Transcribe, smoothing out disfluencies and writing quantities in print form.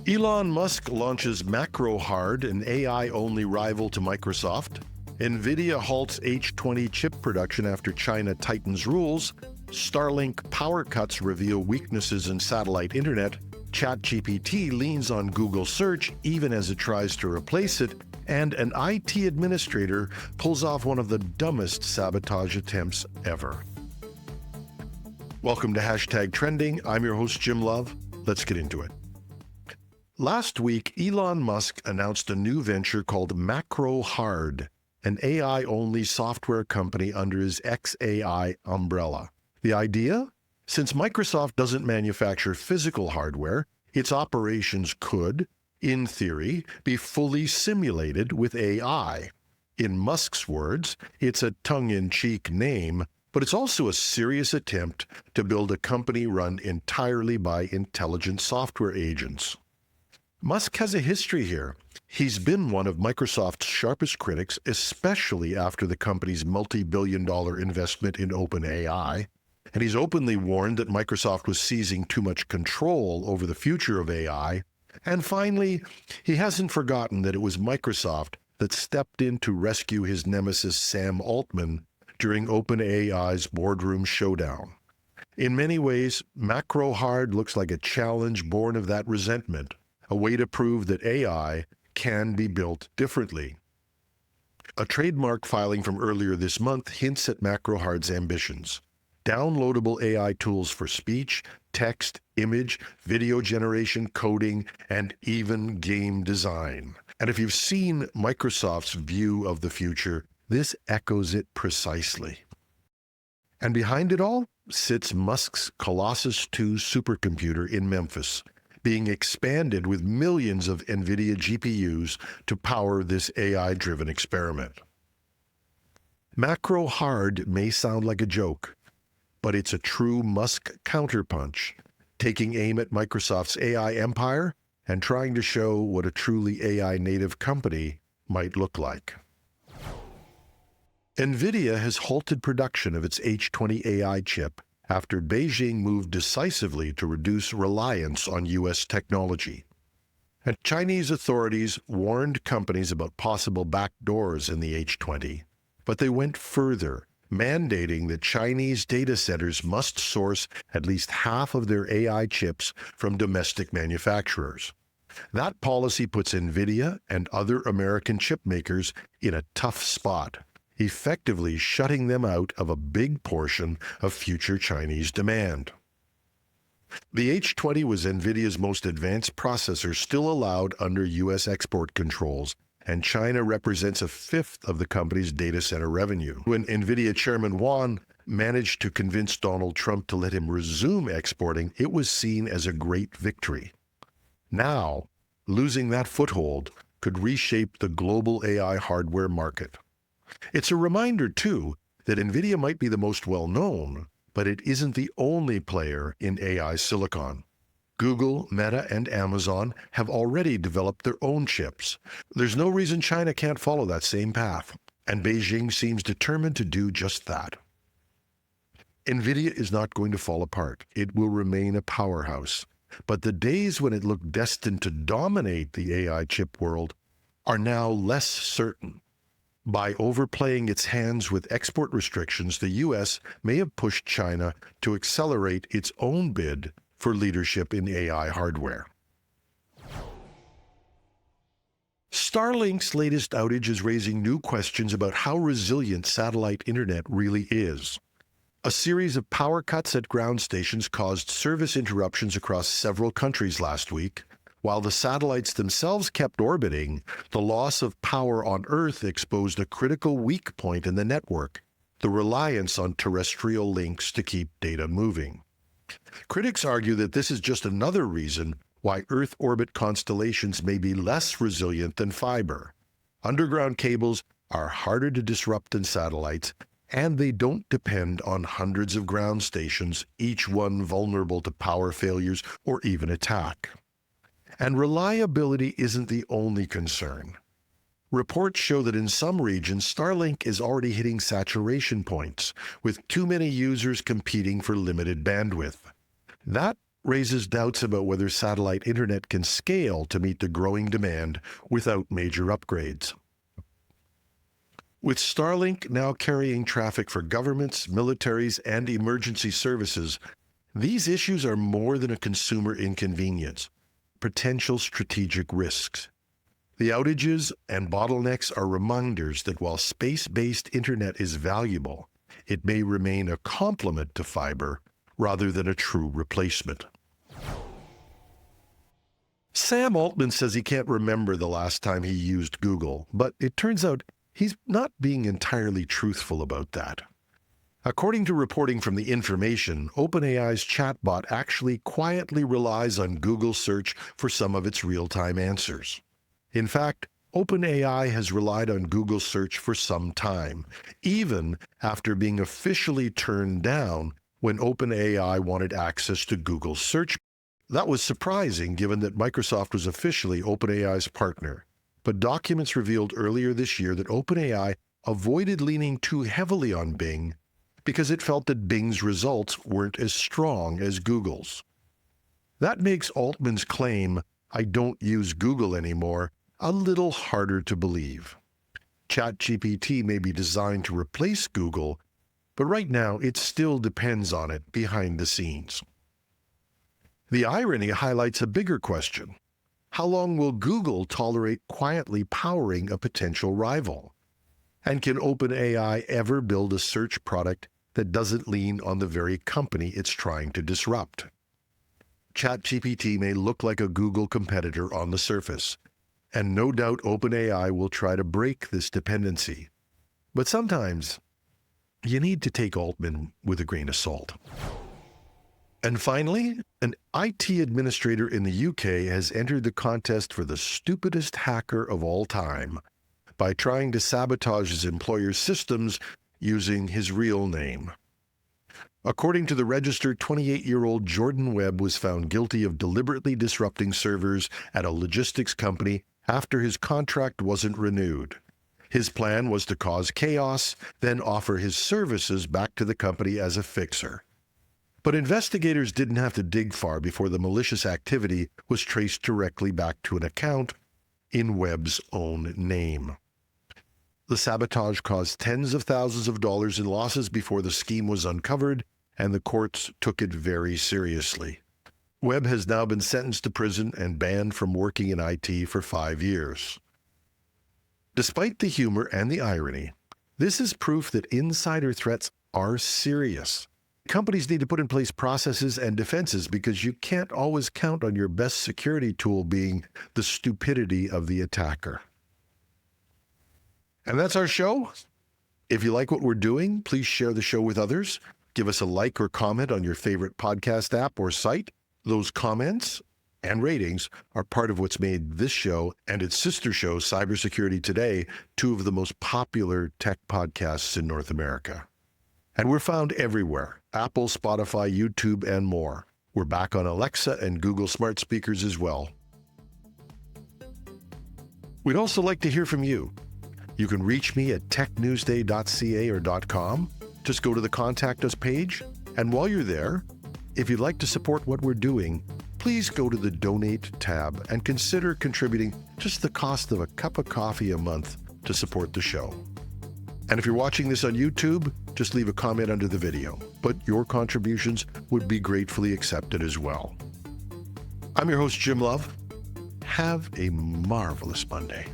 Elon Musk launches Hard, an AI-only rival to Microsoft. Nvidia halts H20 chip production after China tightens rules. Starlink power cuts reveal weaknesses in satellite internet. ChatGPT leans on Google search even as it tries to replace it. And an IT administrator pulls off one of the dumbest sabotage attempts ever. Welcome to #Trending. I'm your host, Jim Love. Let's get into it. Last week, Elon Musk announced a new venture called Hard, an AI-only software company under his XAI umbrella. The idea? Since Microsoft doesn't manufacture physical hardware, its operations could, in theory, be fully simulated with AI. In Musk's words, it's a tongue-in-cheek name, but it's also a serious attempt to build a company run entirely by intelligent software agents. Musk has a history here. He's been one of Microsoft's sharpest critics, especially after the company's multi-billion-dollar investment in OpenAI. And he's openly warned that Microsoft was seizing too much control over the future of AI. And finally, he hasn't forgotten that it was Microsoft that stepped in to rescue his nemesis Sam Altman during OpenAI's boardroom showdown. In many ways, Hard looks like a challenge born of that resentment, a way to prove that AI can be built differently. A trademark filing from earlier this month hints at Hard's ambitions. Downloadable AI tools for speech, text, image, video generation, coding, and even game design. And if you've seen Microsoft's view of the future, this echoes it precisely. And behind it all sits Musk's Colossus II supercomputer in Memphis, being expanded with millions of Nvidia GPUs to power this AI-driven experiment. Hard may sound like a joke, but it's a true Musk counterpunch, taking aim at Microsoft's AI empire and trying to show what a truly AI-native company might look like. Nvidia has halted production of its H20 AI chip after Beijing moved decisively to reduce reliance on U.S. technology. And Chinese authorities warned companies about possible backdoors in the H20, but they went further, mandating that Chinese data centers must source at least half of their AI chips from domestic manufacturers. That policy puts Nvidia and other American chip makers in a tough spot, effectively shutting them out of a big portion of future Chinese demand. The H20 was Nvidia's most advanced processor still allowed under U.S. export controls, and China represents a fifth of the company's data center revenue. When Nvidia Chairman Wan managed to convince Donald Trump to let him resume exporting, it was seen as a great victory. Now, losing that foothold could reshape the global AI hardware market. It's a reminder, too, that Nvidia might be the most well-known, but it isn't the only player in AI silicon. Google, Meta, and Amazon have already developed their own chips. There's no reason China can't follow that same path, and Beijing seems determined to do just that. Nvidia is not going to fall apart. It will remain a powerhouse. But the days when it looked destined to dominate the AI chip world are now less certain. By overplaying its hands with export restrictions, the U.S. may have pushed China to accelerate its own bid for leadership in AI hardware. Starlink's latest outage is raising new questions about how resilient satellite internet really is. A series of power cuts at ground stations caused service interruptions across several countries last week. While the satellites themselves kept orbiting, the loss of power on Earth exposed a critical weak point in the network, the reliance on terrestrial links to keep data moving. Critics argue that this is just another reason why Earth orbit constellations may be less resilient than fiber. Underground cables are harder to disrupt than satellites, and they don't depend on hundreds of ground stations, each one vulnerable to power failures or even attack. And reliability isn't the only concern. Reports show that in some regions, Starlink is already hitting saturation points, with too many users competing for limited bandwidth. That raises doubts about whether satellite internet can scale to meet the growing demand without major upgrades. With Starlink now carrying traffic for governments, militaries, and emergency services, these issues are more than a consumer inconvenience, potential strategic risks. The outages and bottlenecks are reminders that while space-based internet is valuable, it may remain a complement to fiber rather than a true replacement. Sam Altman says he can't remember the last time he used Google, but it turns out he's not being entirely truthful about that. According to reporting from The Information, OpenAI's chatbot actually quietly relies on Google search for some of its real-time answers. In fact, OpenAI has relied on Google search for some time, even after being officially turned down when OpenAI wanted access to Google's search. That was surprising given that Microsoft was officially OpenAI's partner. But documents revealed earlier this year that OpenAI avoided leaning too heavily on Bing because it felt that Bing's results weren't as strong as Google's. That makes Altman's claim, "I don't use Google anymore," a little harder to believe. ChatGPT may be designed to replace Google, but right now it still depends on it behind the scenes. The irony highlights a bigger question. How long will Google tolerate quietly powering a potential rival? And can OpenAI ever build a search product that doesn't lean on the very company it's trying to disrupt? ChatGPT may look like a Google competitor on the surface, and no doubt OpenAI will try to break this dependency. But sometimes you need to take Altman with a grain of salt. And finally, an IT administrator in the UK has entered the contest for the stupidest hacker of all time by trying to sabotage his employer's systems using his real name. According to the registered 28-year-old Jordan Webb was found guilty of deliberately disrupting servers at a logistics company after his contract wasn't renewed. His plan was to cause chaos, then offer his services back to the company as a fixer. But investigators didn't have to dig far before the malicious activity was traced directly back to an account in Webb's own name. The sabotage caused tens of thousands of dollars in losses before the scheme was uncovered, and the courts took it very seriously. Webb has now been sentenced to prison and banned from working in IT for 5 years. Despite the humor and the irony, this is proof that insider threats are serious. Companies need to put in place processes and defenses because you can't always count on your best security tool being the stupidity of the attacker. And that's our show. If you like what we're doing, please share the show with others. Give us a like or comment on your favorite podcast app or site. Those comments and ratings are part of what's made this show and its sister show, Cybersecurity Today, two of the most popular tech podcasts in North America. And we're found everywhere: Apple, Spotify, YouTube, and more. We're back on Alexa and Google smart speakers as well. We'd also like to hear from you. You can reach me at technewsday.ca or .com. Just go to the Contact Us page. And while you're there, if you'd like to support what we're doing, please go to the Donate tab and consider contributing just the cost of a cup of coffee a month to support the show. And if you're watching this on YouTube, just leave a comment under the video. But your contributions would be gratefully accepted as well. I'm your host, Jim Love. Have a marvelous Monday.